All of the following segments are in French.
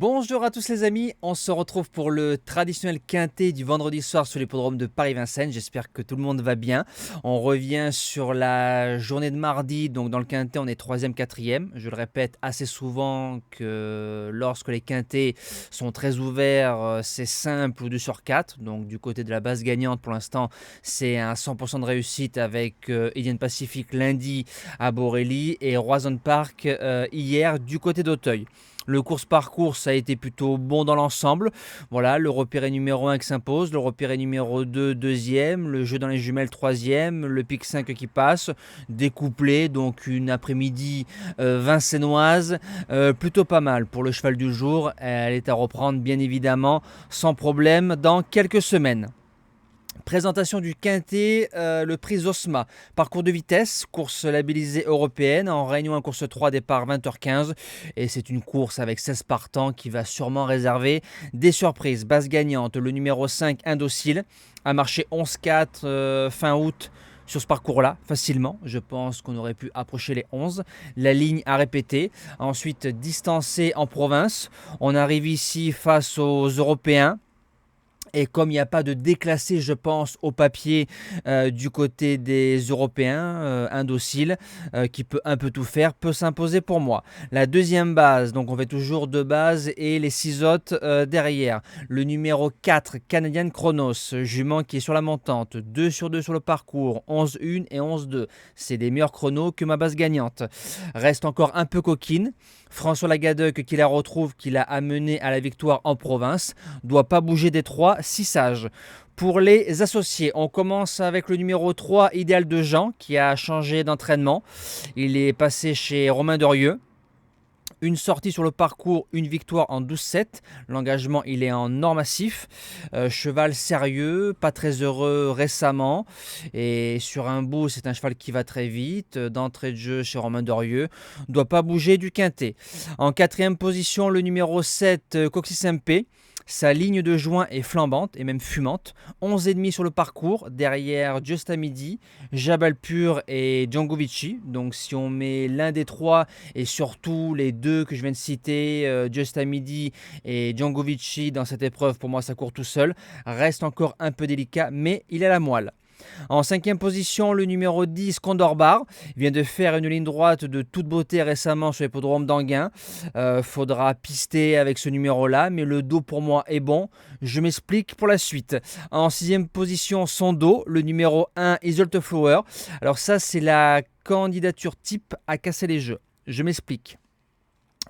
Bonjour à tous les amis, on se retrouve pour le traditionnel quintet du vendredi soir sur l'hippodrome de Paris-Vincennes. J'espère que tout le monde va bien. On revient sur la journée de mardi, donc dans le quintet on est 3e, 4e. Je le répète assez souvent que lorsque les quintets sont très ouverts, c'est simple ou 2 sur 4. Donc du côté de la base gagnante pour l'instant c'est un 100% de réussite avec Indian Pacific lundi à Borelli et Roison Park hier du côté d'Auteuil. Le course-parcours, ça a été plutôt bon dans l'ensemble. Voilà, le repéré numéro 1 qui s'impose, le repéré numéro 2 deuxième, le jeu dans les jumelles troisième, le pic 5 qui passe, découplé, donc une après-midi vincénoise, plutôt pas mal pour le cheval du jour. Elle est à reprendre bien évidemment sans problème dans quelques semaines. Présentation du quintet, le prix Zosma, parcours de vitesse, course labellisée européenne, en Réunion 1 course 3, départ 20h15, et c'est une course avec 16 partants qui va sûrement réserver des surprises. Base gagnante, le numéro 5, Indocile, a marché 11-4 fin août sur ce parcours-là, facilement. Je pense qu'on aurait pu approcher les 11. La ligne à répéter. Ensuite, distancé en province. On arrive ici face aux Européens. Et comme il n'y a pas de déclassé, je pense, au papier du côté des Européens, Indocile, qui peut un peu tout faire, peut s'imposer pour moi. La deuxième base, donc on fait toujours deux bases et les 6 autres derrière. Le numéro 4, Canadian Chronos, jument qui est sur la montante, 2 sur 2 sur le parcours, 11-1 et 11-2. C'est des meilleurs chronos que ma base gagnante. Reste encore un peu coquine. François Lagadec, qui la retrouve, qui l'a amené à la victoire en province, doit pas bouger des 3, 6 sages. Pour les associés, on commence avec le numéro 3, Idéal de Jean, qui a changé d'entraînement. Il est passé chez Romain Dorieux. Une sortie sur le parcours, une victoire en 12-7. L'engagement, il est en or massif. Cheval sérieux, pas très heureux récemment. Et sur un bout, c'est un cheval qui va très vite. D'entrée de jeu chez Romain Dorieux. Doit pas bouger du quintet. En 4e position, le numéro 7, Coxis MP. Sa ligne de joint est flambante et même fumante. 11,5 sur le parcours. Derrière Just à Midi, Jabal Pur et Django Vici. Donc si on met l'un des trois et surtout les deux que je viens de citer, Just à Midi et Django Vici dans cette épreuve, pour moi ça court tout seul. Reste encore un peu délicat, mais il a la moelle. En 5e position, le numéro 10, Condor Bar, vient de faire une ligne droite de toute beauté récemment sur l'hippodrome d'Anguin. Faudra pister avec ce numéro-là, mais le dos pour moi est bon. Je m'explique pour la suite. En 6e position, son dos, le numéro 1, Isolt Flower. Alors ça, c'est la candidature type à casser les jeux. Je m'explique.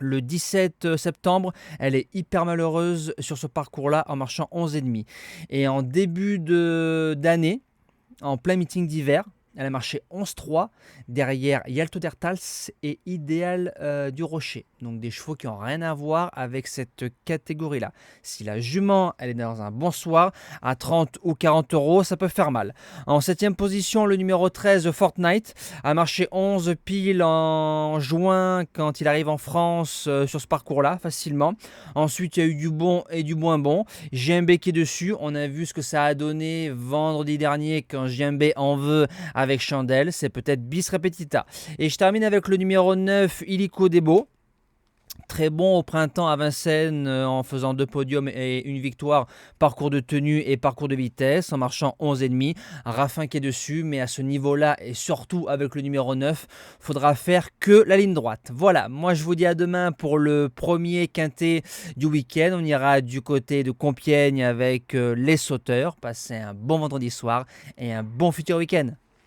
Le 17 septembre, elle est hyper malheureuse sur ce parcours-là en marchant 11,5. Et en début d'année, en plein meeting d'hiver, elle a marché 11-3. Derrière, Yalto d'Ertals et Idéal du Rocher. Donc des chevaux qui n'ont rien à voir avec cette catégorie-là. Si la jument, elle est dans un bon soir, à 30 ou 40 euros, ça peut faire mal. En 7e position, le numéro 13, Fortnite, a marché 11 pile en juin quand il arrive en France sur ce parcours-là, facilement. Ensuite, il y a eu du bon et du moins bon. JMB qui est dessus. On a vu ce que ça a donné vendredi dernier quand JMB en veut avec Chandelle, c'est peut-être bis repetita. Et je termine avec le numéro 9, Illico Debo. Très bon au printemps à Vincennes en faisant 2 podiums et une victoire, parcours de tenue et parcours de vitesse, en marchant 11,5. Raffin qui est dessus, mais à ce niveau-là et surtout avec le numéro 9, faudra faire que la ligne droite. Voilà, moi je vous dis à demain pour le premier quintet du week-end. On ira du côté de Compiègne avec les sauteurs. Passez un bon vendredi soir et un bon futur week-end.